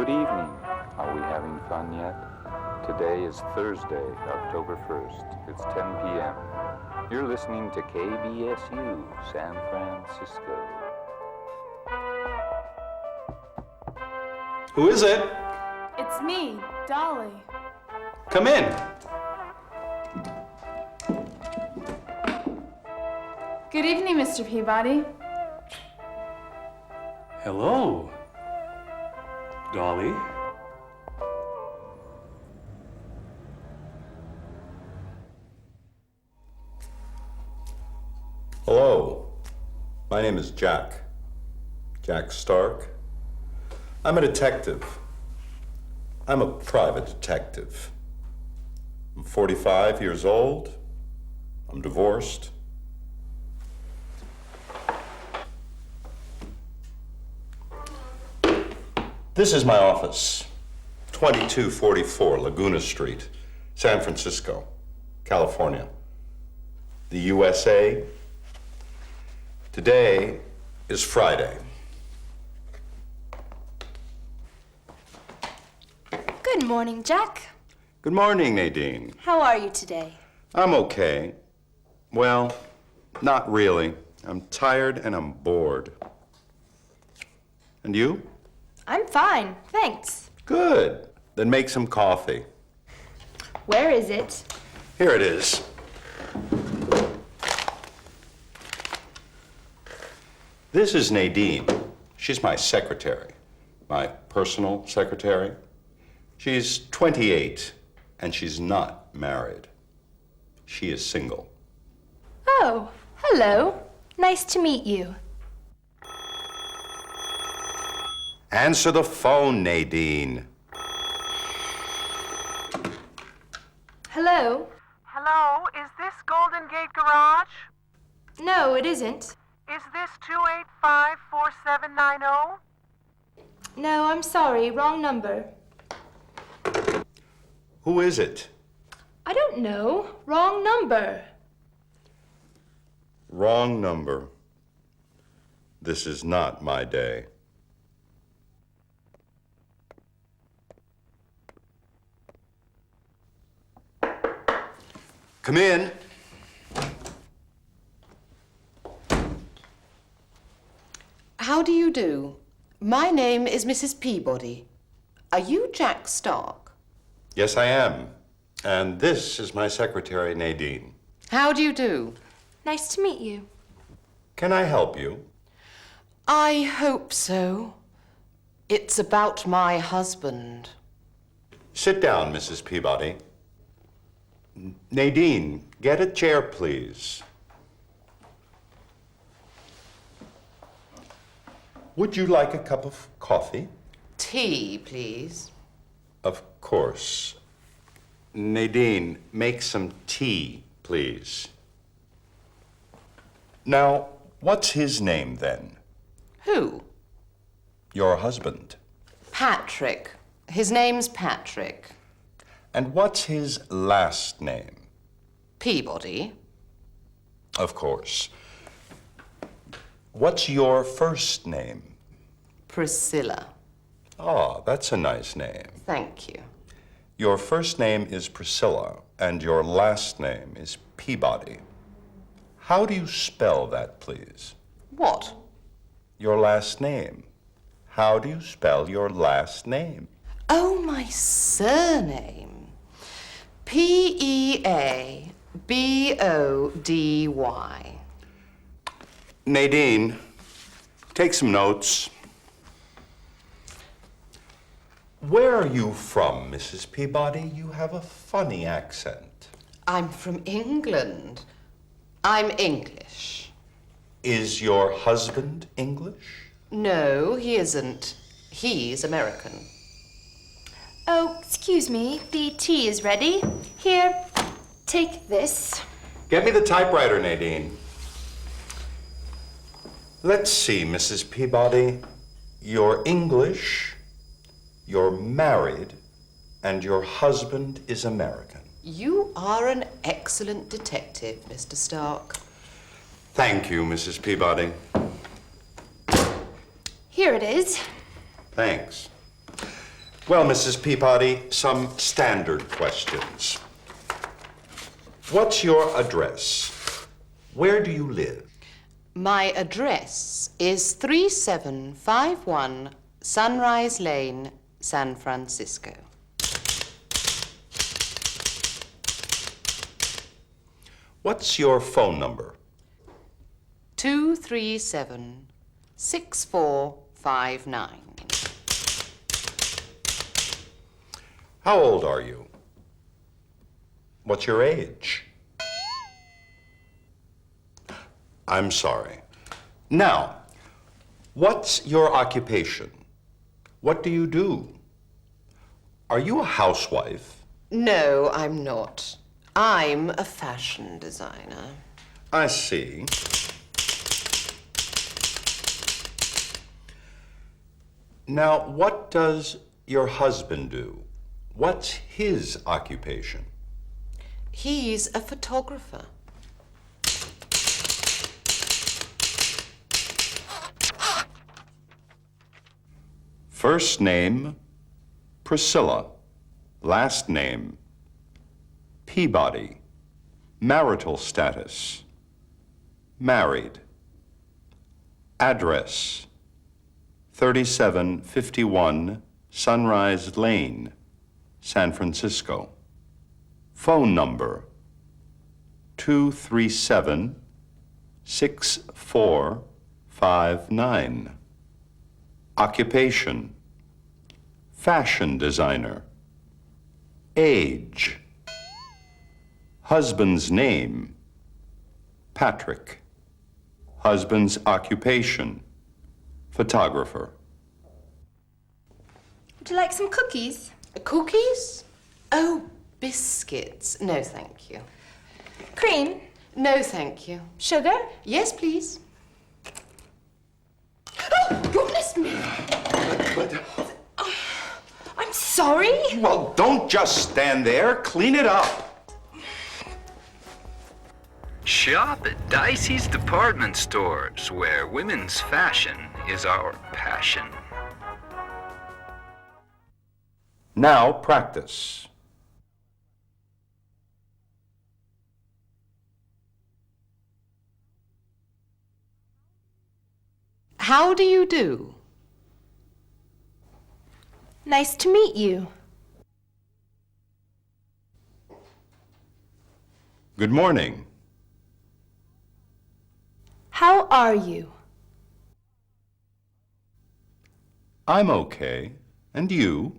Good evening. Are we having fun yet? Today is Thursday, October 1st. It's 10 p.m. You're listening to KBSU, San Francisco. Who is it? It's me, Dolly. Come in. Good evening, Mr. Peabody. Hello, Dolly. Hello, my name is Jack Stark. I'm a detective. I'm a private detective. I'm 45 years old. I'm divorced. This is my office, 2244 Laguna Street, San Francisco, California. The USA. Today is Friday. Good morning, Jack. Good morning, Nadine. How are you today? I'm okay. Well, not really. I'm tired and I'm bored. And you? I'm fine, thanks. Good. Then make some coffee. Where is it? Here it is. This is Nadine. She's my secretary, my personal secretary. She's 28, and she's not married. She is single. Oh, hello. Nice to meet you. Answer the phone, Nadine. Hello? Hello, is this Golden Gate Garage? No, it isn't. Is this 285-4790? No, I'm sorry, wrong number. Who is it? I don't know. Wrong number. Wrong number. This is not my day. Come in. How do you do? My name is Mrs. Peabody. Are you Jack Stark? Yes, I am. And this is my secretary, Nadine. How do you do? Nice to meet you. Can I help you? I hope so. It's about my husband. Sit down, Mrs. Peabody. Nadine, get a chair, please. Would you like a cup of coffee? Tea, please. Of course. Nadine, make some tea, please. Now, what's his name then? Who? Your husband. Patrick. His name's Patrick. And what's his last name? Peabody. Of course. What's your first name? Priscilla. Ah, that's a nice name. Thank you. Your first name is Priscilla, and your last name is Peabody. How do you spell that, please? What? Your last name. How do you spell your last name? Oh, my surname. Peabody. Nadine, take some notes. Where are you from, Mrs. Peabody? You have a funny accent. I'm from England. I'm English. Is your husband English? No, he isn't. He's American. Oh, excuse me. The tea is ready. Here, take this. Get me the typewriter, Nadine. Let's see, Mrs. Peabody. You're English, you're married, and your husband is American. You are an excellent detective, Mr. Stark. Thank you, Mrs. Peabody. Here it is. Thanks. Well, Mrs. Peabody, some standard questions. What's your address? Where do you live? My address is 3751 Sunrise Lane, San Francisco. What's your phone number? 237-6459. How old are you? What's your age? I'm sorry. Now, what's your occupation? What do you do? Are you a housewife? No, I'm not. I'm a fashion designer. I see. Now, what does your husband do? What's his occupation? He's a photographer. First name, Priscilla. Last name, Peabody. Marital status, married. Address, 3751 Sunrise Lane, San Francisco. Phone number, 237-6459. Occupation, fashion designer. Age, husband's name, Patrick. Husband's occupation, photographer. Would you like some cookies? Cookies? Oh, biscuits. No, thank you. Cream? No, thank you. Sugar? Yes, please. Oh, goodness me! I'm sorry. Well, don't just stand there. Clean it up. Shop at Dicey's Department Stores, where women's fashion is our passion. Now practice. How do you do? Nice to meet you. Good morning. How are you? I'm okay. And you?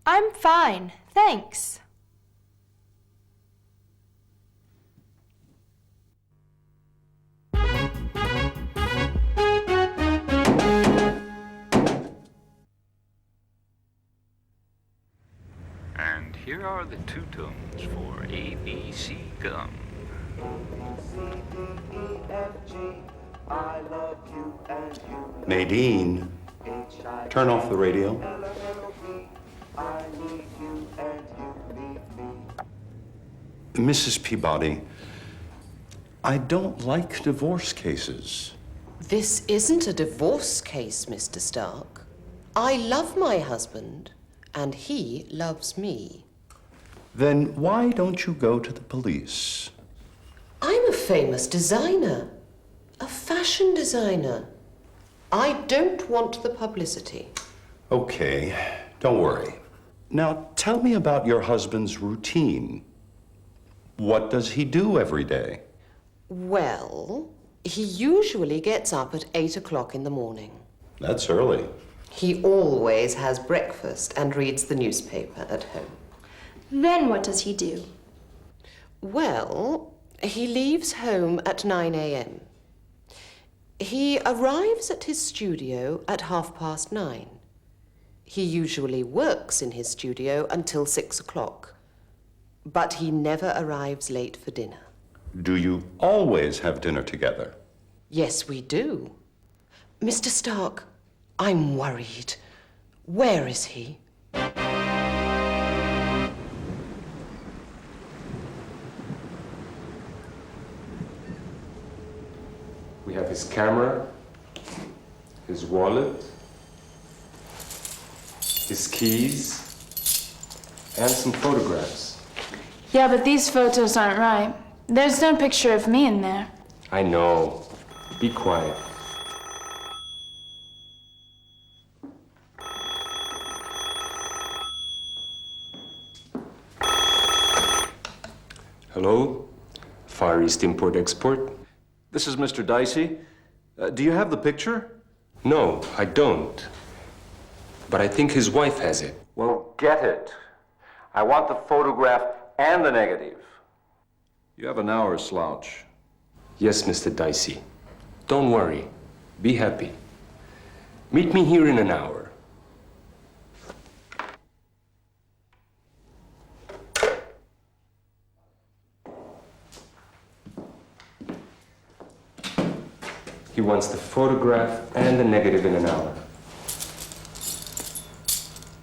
I'm fine, thanks. And here are the two tones for ABC gum. Nadine, turn off the radio. Mrs. Peabody, I don't like divorce cases. This isn't a divorce case, Mr. Stark. I love my husband, and he loves me. Then why don't you go to the police? I'm a famous designer, a fashion designer. I don't want the publicity. Okay, don't worry. Now tell me about your husband's routine. What does he do every day? Well, he usually gets up at 8 o'clock in the morning. That's early. He always has breakfast and reads the newspaper at home. Then what does he do? Well, he leaves home at 9 a.m. He arrives at his studio at 9:30. He usually works in his studio until 6 o'clock, but he never arrives late for dinner. Do you always have dinner together? Yes, we do. Mr. Stark, I'm worried. Where is he? We have his camera, his wallet, his keys, and some photographs. Yeah, but these photos aren't right. There's no picture of me in there. I know. Be quiet. Hello? Far East Import-Export? This is Mr. Dicey. Do you have the picture? No, I don't. But I think his wife has it. Well, get it. I want the photograph and the negative. You have an hour, Slouch. Yes, Mr. Dicey. Don't worry. Be happy. Meet me here in an hour. He wants the photograph and the negative in an hour.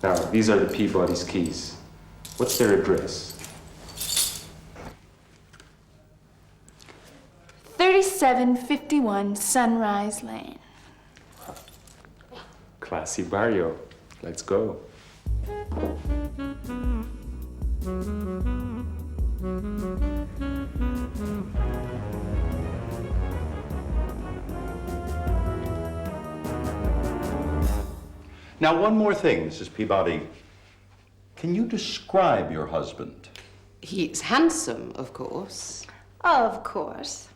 Now, these are the Peabody's keys. What's their address? 3751 Sunrise Lane. Classy barrio. Let's go. Now, one more thing, Mrs. Peabody. Can you describe your husband? He's handsome, of course. Of course.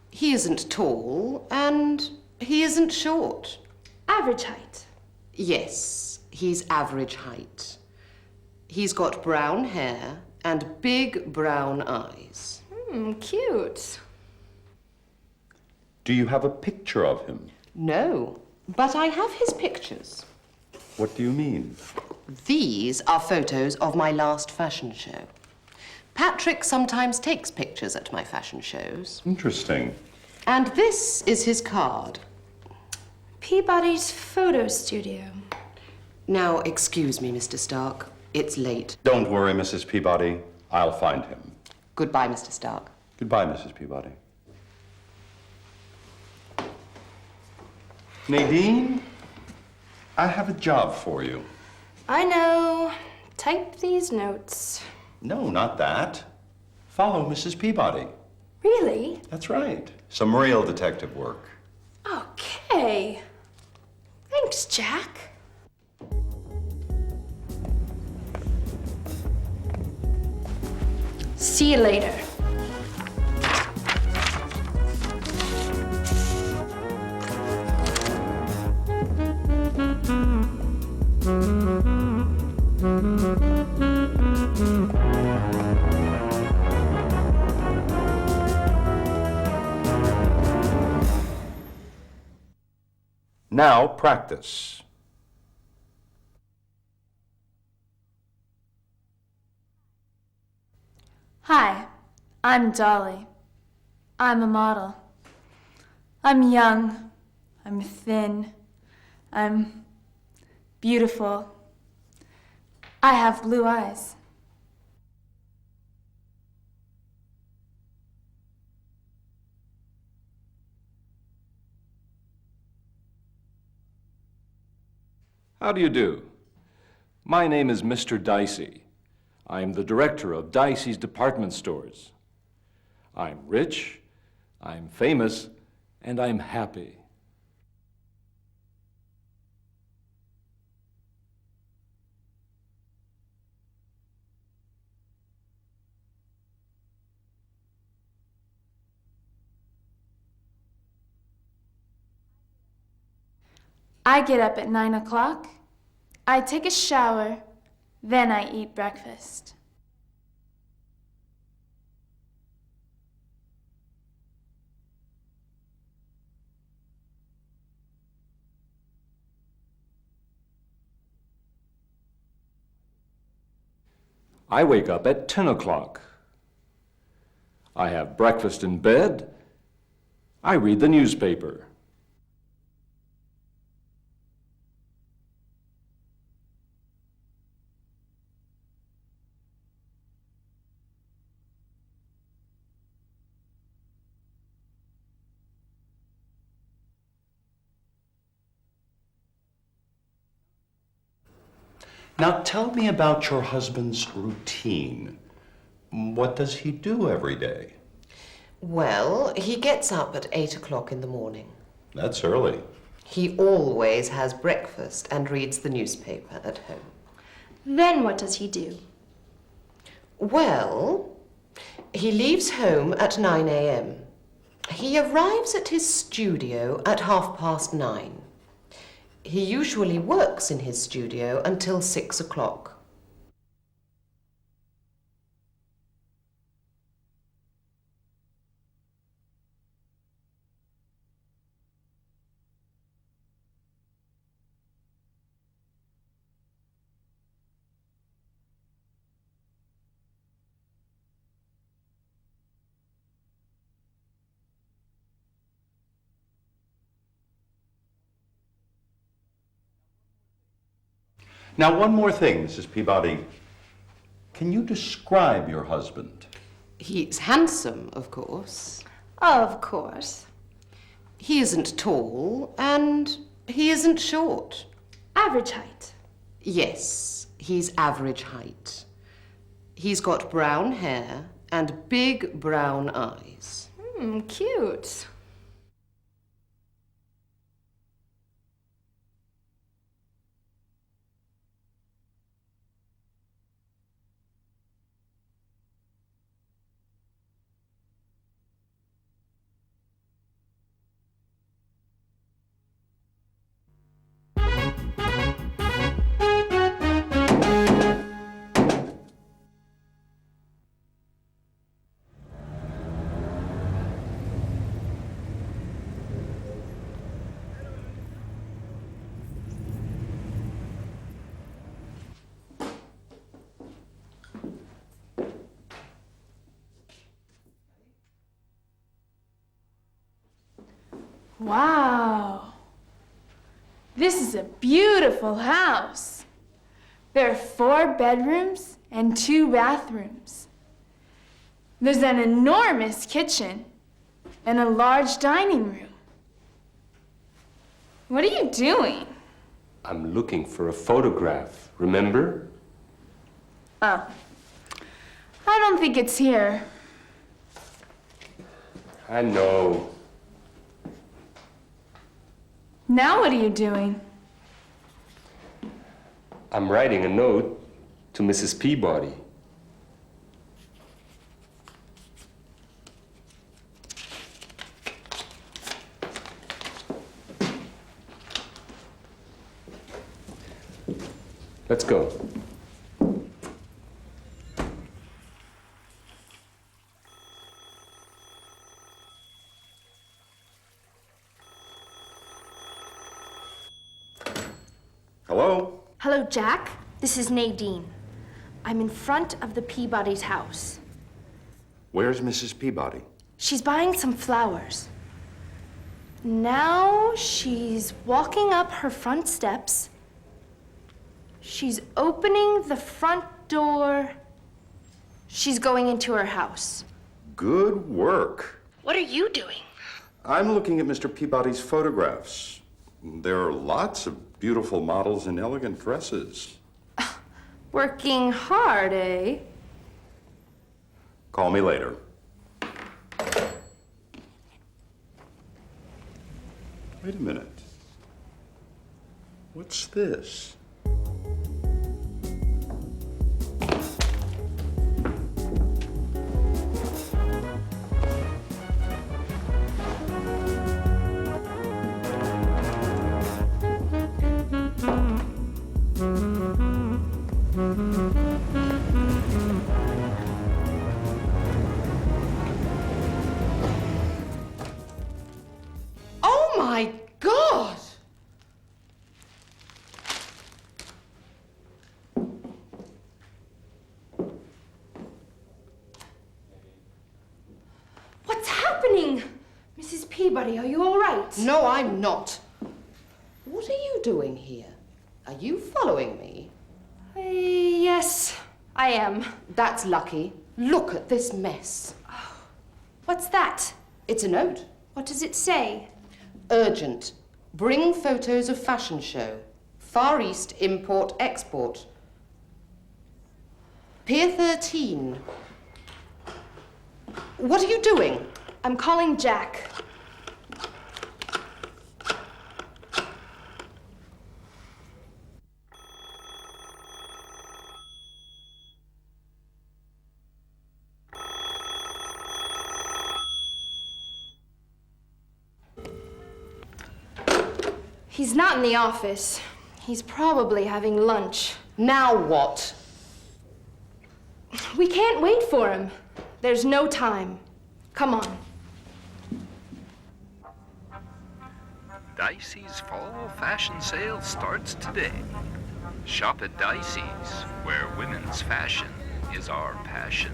He isn't tall, and he isn't short. Average height. Yes, he's average height. He's got brown hair and big brown eyes. Cute. Do you have a picture of him? No, but I have his pictures. What do you mean? These are photos of my last fashion show. Patrick sometimes takes pictures at my fashion shows. Interesting. And this is his card. Peabody's photo studio. Now, excuse me, Mr. Stark. It's late. Don't worry, Mrs. Peabody. I'll find him. Goodbye, Mr. Stark. Goodbye, Mrs. Peabody. Nadine, I have a job for you. I know. Type these notes. No, not that. Follow Mrs. Peabody. Really? That's right. Some real detective work. Okay. Thanks, Jack. See you later. Now, practice. Hi, I'm Dolly. I'm a model. I'm young. I'm thin. I'm beautiful. I have blue eyes. How do you do? My name is Mr. Dicey. I'm the director of Dicey's Department Stores. I'm rich, I'm famous, and I'm happy. I get up at 9 o'clock. I take a shower. Then I eat breakfast. I wake up at 10 o'clock. I have breakfast in bed. I read the newspaper. Now tell me about your husband's routine. What does he do every day? Well, he gets up at 8 o'clock in the morning. That's early. He always has breakfast and reads the newspaper at home. Then what does he do? Well, he leaves home at 9 a.m. He arrives at his studio at 9:30. He usually works in his studio until 6 o'clock. Now, one more thing, Mrs. Peabody. Can you describe your husband? He's handsome, of course. Of course. He isn't tall, and he isn't short. Average height. Yes, he's average height. He's got brown hair and big brown eyes. Cute. Wow. This is a beautiful house. There are 4 bedrooms and 2 bathrooms. There's an enormous kitchen and a large dining room. What are you doing? I'm looking for a photograph, remember? Oh. I don't think it's here. I know. Now what are you doing? I'm writing a note to Mrs. Peabody. Let's go. Hello? Hello, Jack. This is Nadine. I'm in front of the Peabody's house. Where's Mrs. Peabody? She's buying some flowers. Now she's walking up her front steps. She's opening the front door. She's going into her house. Good work. What are you doing? I'm looking at Mr. Peabody's photographs. There are lots of beautiful models in elegant dresses. Working hard, eh? Call me later. Wait a minute. What's this? Oh my God! What's happening? Mrs. Peabody, are you all right? No, I'm not. What are you doing here? Are you following me? Yes, I am. That's lucky. Look at this mess. What's that? It's a note. What does it say? Urgent. Bring photos of fashion show. Far East import-export. Pier 13. What are you doing? I'm calling Jack. He's not in the office. He's probably having lunch. Now what? We can't wait for him. There's no time. Come on. Dicey's fall fashion sale starts today. Shop at Dicey's, where women's fashion is our passion.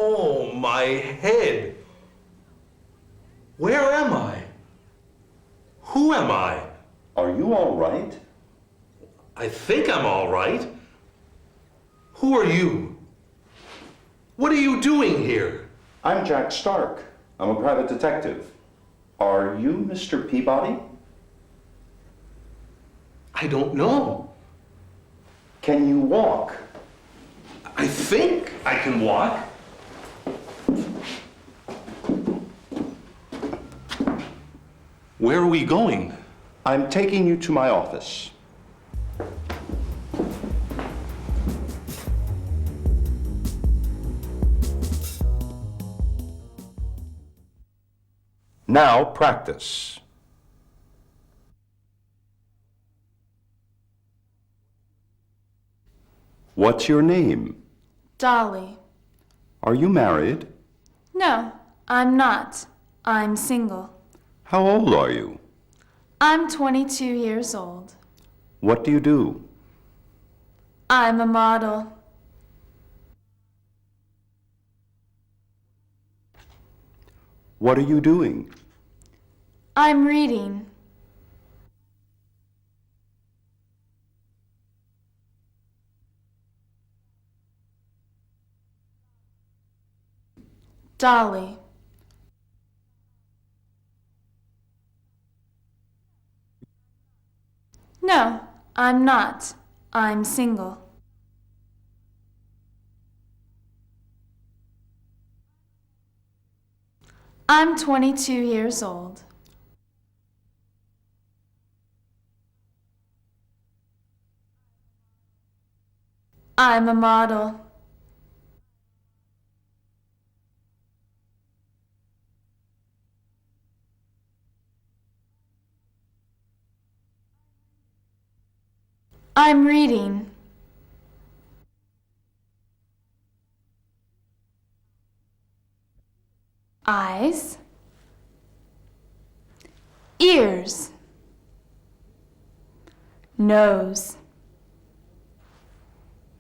Oh, my head. Where am I? Who am I? Are you all right? I think I'm all right. Who are you? What are you doing here? I'm Jack Stark. I'm a private detective. Are you Mr. Peabody? I don't know. Can you walk? I think I can walk. Where are we going? I'm taking you to my office. Now practice. What's your name? Dolly. Are you married? No, I'm not. I'm single. How old are you? I'm 22 years old. What do you do? I'm a model. What are you doing? I'm reading. Dolly. No, I'm not. I'm single. I'm 22 years old. I'm a model. I'm reading. Eyes. Ears. Nose.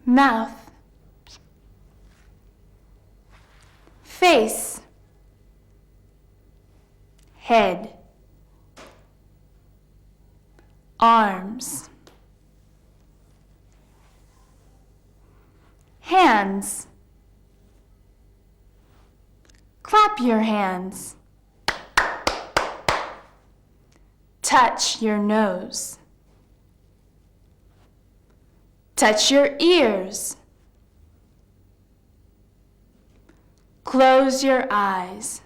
Mouth. Face. Head. Arms. Hands. Clap your hands. Touch your nose. Touch your ears. Close your eyes.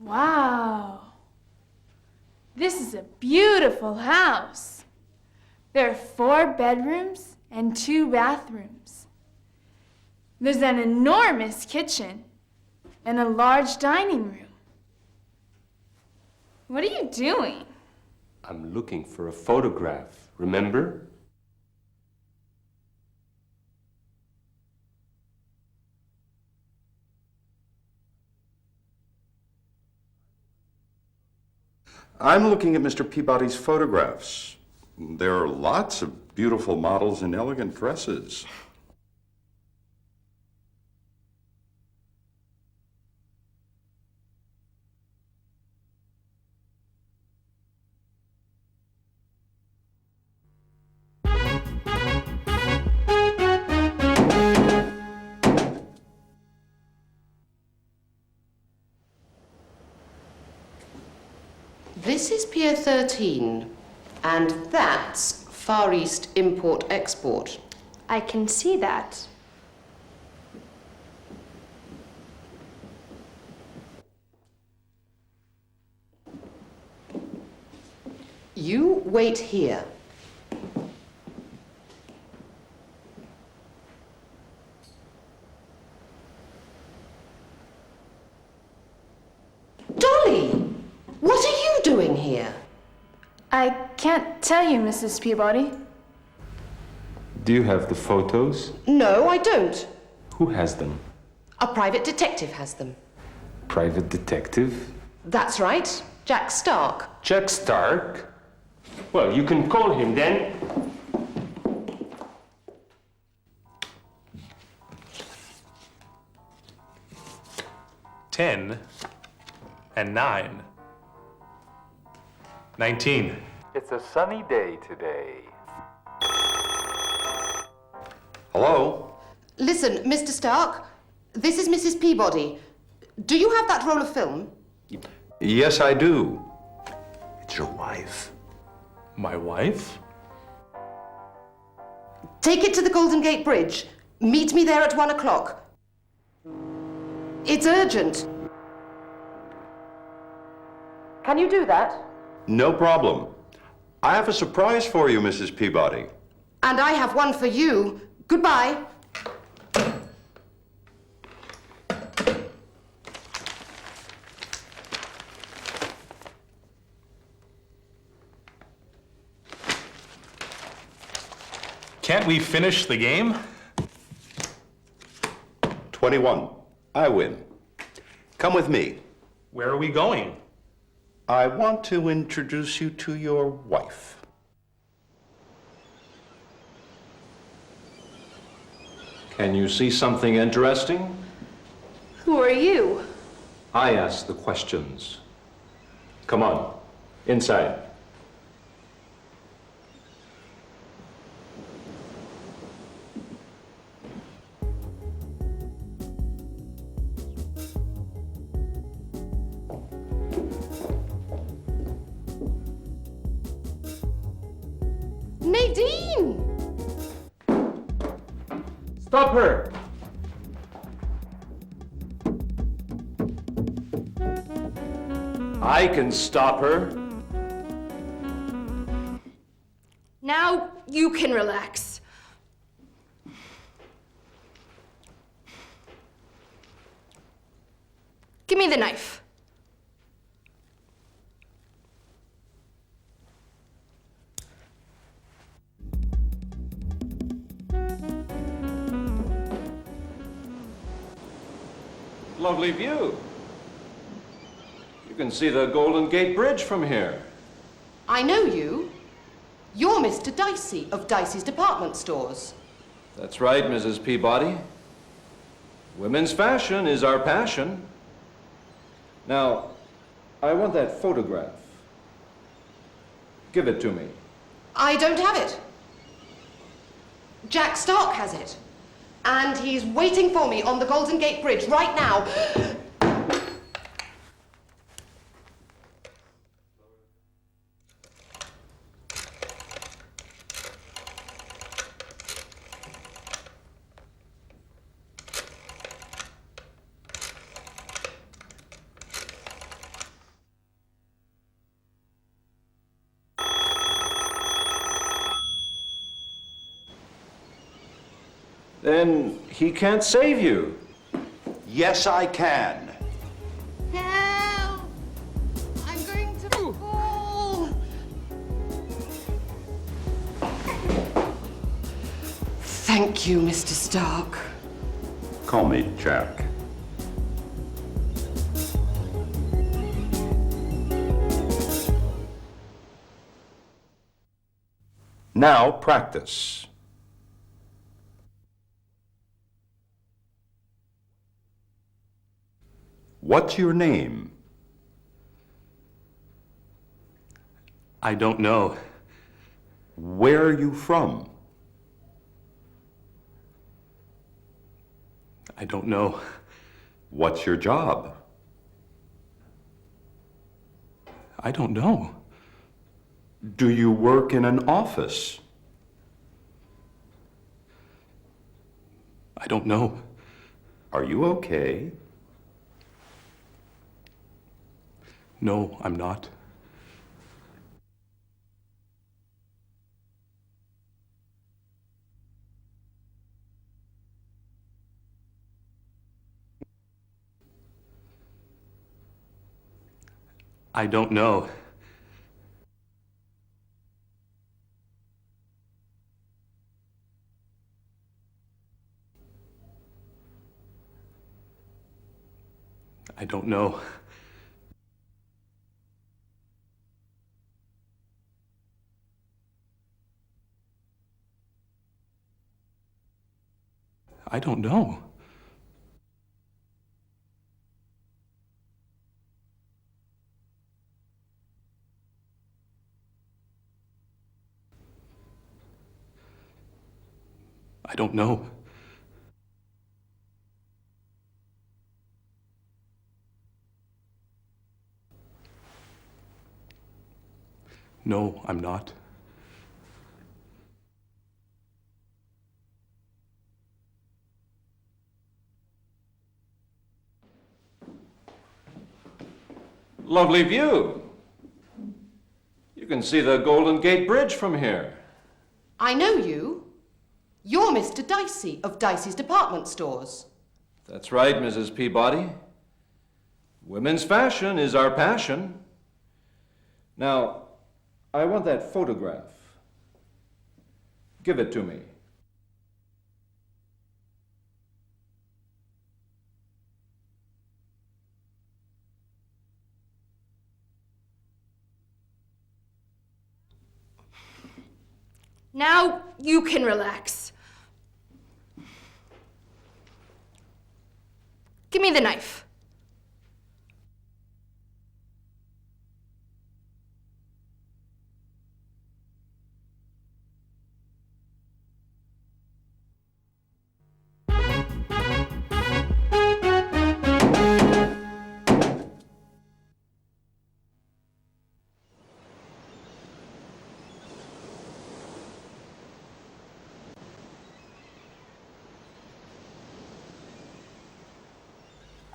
Wow. This is a beautiful house. There are 4 bedrooms and 2 bathrooms. There's an enormous kitchen and a large dining room. What are you doing? I'm looking for a photograph, remember? I'm looking at Mr. Peabody's photographs. There are lots of beautiful models in elegant dresses. This is Pier 13, and that's Far East Import-Export. I can see that. You wait here. Dolly! What are you doing here? I can't tell you, Mrs. Peabody. Do you have the photos? No, I don't. Who has them? A private detective has them. Private detective? That's right, Jack Stark. Jack Stark? Well, you can call him then. Ten and 9. 19. It's a sunny day today. Hello? Listen, Mr. Stark, this is Mrs. Peabody. Do you have that roll of film? Yes, I do. It's your wife. My wife? Take it to the Golden Gate Bridge. Meet me there at 1 o'clock. It's urgent. Can you do that? No problem. I have a surprise for you, Mrs. Peabody. And I have one for you. Goodbye. Can't we finish the game? 21. I win. Come with me. Where are we going? I want to introduce you to your wife. Can you see something interesting? Who are you? I ask the questions. Come on, inside. Nadine! Stop her! I can stop her. Now you can relax. Give me the knife. Lovely view. You can see the Golden Gate Bridge from here. I know you. You're Mr. Dicey of Dicey's Department Stores. That's right, Mrs. Peabody. Women's fashion is our passion. Now, I want that photograph. Give it to me. I don't have it. Jack Stark has it. And he's waiting for me on the Golden Gate Bridge right now. Then he can't save you. Yes, I can. Help! I'm going to fall. Thank you, Mr. Stark. Call me Jack. Now practice. What's your name? I don't know. Where are you from? I don't know. What's your job? I don't know. Do you work in an office? I don't know. Are you okay? No, I'm not. I don't know. I don't know. I don't know. I don't know. No, I'm not. Lovely view. You can see the Golden Gate Bridge from here. I know you. You're Mr. Dicey of Dicey's Department Stores. That's right, Mrs. Peabody. Women's fashion is our passion. Now, I want that photograph. Give it to me. Now you can relax. Give me the knife.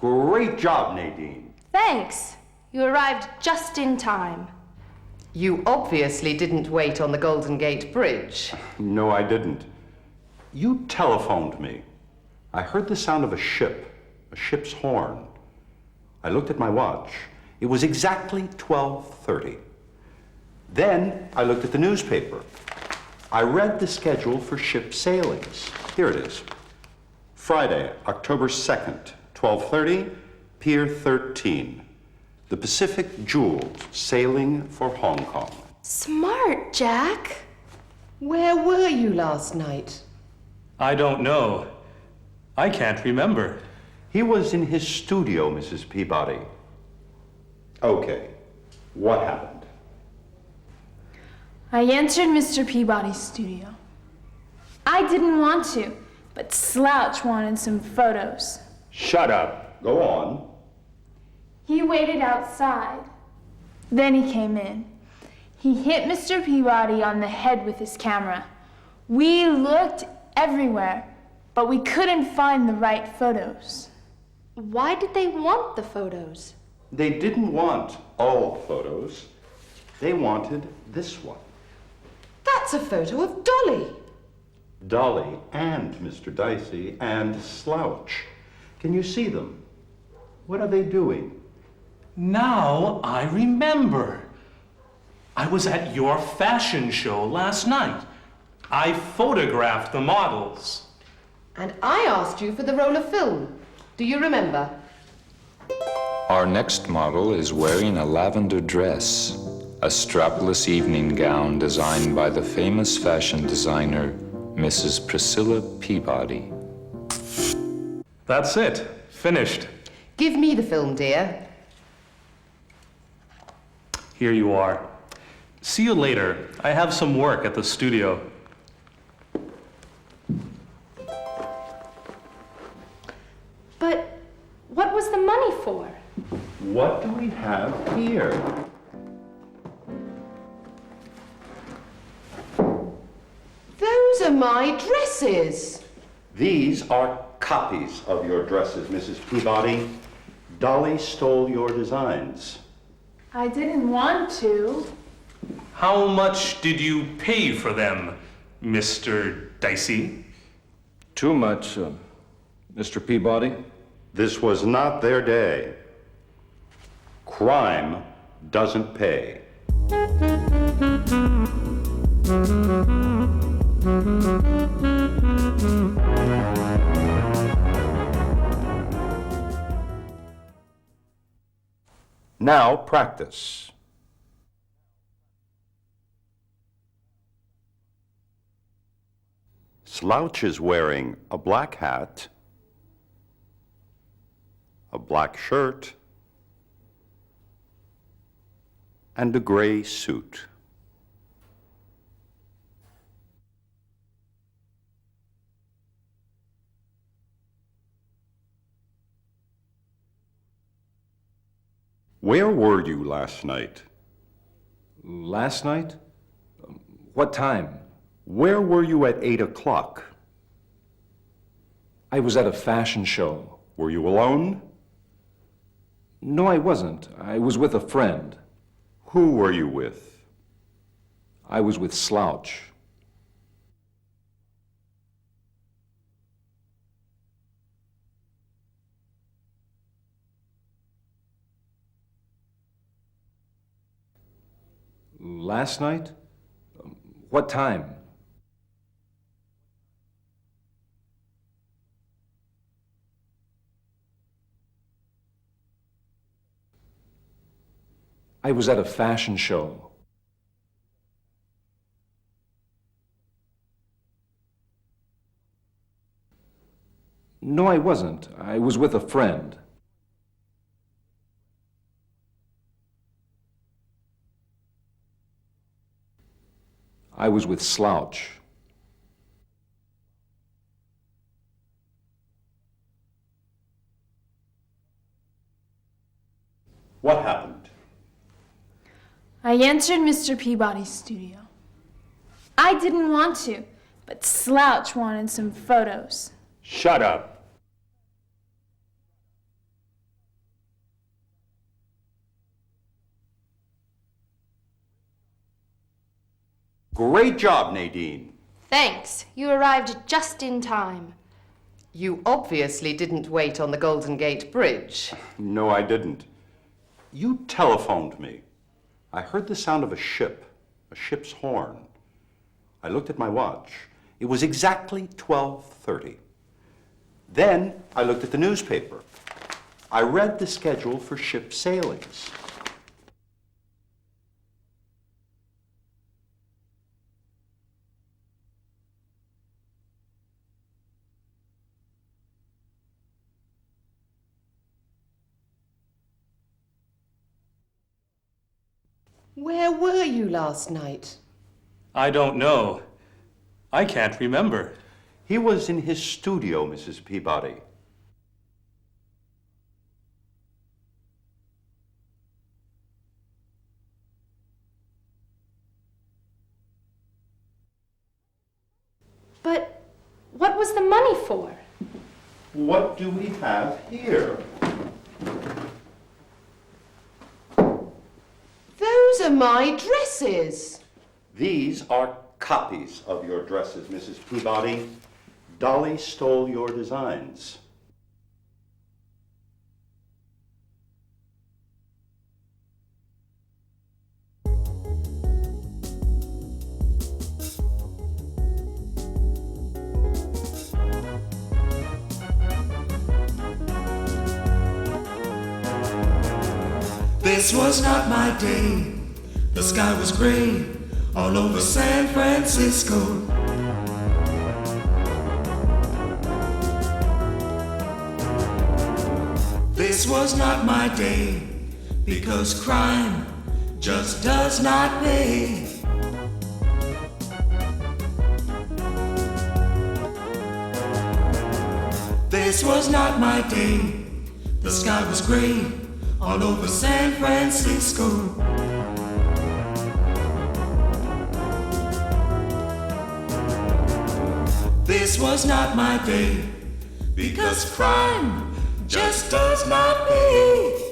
Great job, Nadine. Thanks. You arrived just in time. You obviously didn't wait on the Golden Gate Bridge. No, I didn't. You telephoned me. I heard the sound of a ship's horn. I looked at my watch. It was exactly 12:30. Then I looked at the newspaper. I read the schedule for ship sailings. Here it is. Friday, October 2nd, 12:30, Pier 13. The Pacific Jewels sailing for Hong Kong. Smart, Jack. Where were you last night? I don't know. I can't remember. He was in his studio, Mrs. Peabody. Okay, what happened? I entered Mr. Peabody's studio. I didn't want to, but Slouch wanted some photos. Shut up. Go on. He waited outside. Then he came in. He hit Mr. Peabody on the head with his camera. We looked everywhere, but we couldn't find the right photos. Why did they want the photos? They didn't want all photos. They wanted this one. That's a photo of Dolly. Dolly and Mr. Dicey and Slouch. Can you see them? What are they doing? Now I remember. I was at your fashion show last night. I photographed the models. And I asked you for the roll of film. Do you remember? Our next model is wearing a lavender dress, a strapless evening gown designed by the famous fashion designer, Mrs. Priscilla Peabody. That's it. Finished. Give me the film, dear. Here you are. See you later. I have some work at the studio. But what was the money for? What do we have here? Those are my dresses. These are copies of your dresses, Mrs. Peabody. Dolly stole your designs. I didn't want to. How much did you pay for them, Mr. Dicey? Too much, Mr. Peabody. This was not their day. Crime doesn't pay. Now practice. Slouch is wearing a black hat, a black shirt, and a gray suit. Where were you last night? Last night? What time? Where were you at 8 o'clock? I was at a fashion show. Were you alone? No, I wasn't. I was with a friend. Who were you with? I was with Slouch. Last night? What time? I was at a fashion show. No, I wasn't. I was with a friend. I was with Slouch. What happened? I entered Mr. Peabody's studio. I didn't want to, but Slouch wanted some photos. Shut up. Great job, Nadine. Thanks. You arrived just in time. You obviously didn't wait on the Golden Gate Bridge. No, I didn't. You telephoned me. I heard the sound of a ship's horn. I looked at my watch. It was exactly 12:30. Then I looked at the newspaper. I read the schedule for ship sailings. Where were you last night? I don't know. I can't remember. He was in his studio, Mrs. Peabody. But what was the money for? What do we have here? Those are my dresses. These are copies of your dresses, Mrs. Peabody. Dolly stole your designs. This was not my day, The sky was gray all over San Francisco. This was not my day, because crime just does not pay. This was not my day. The sky was gray all over San Francisco. This was not my day, because crime just does not pay.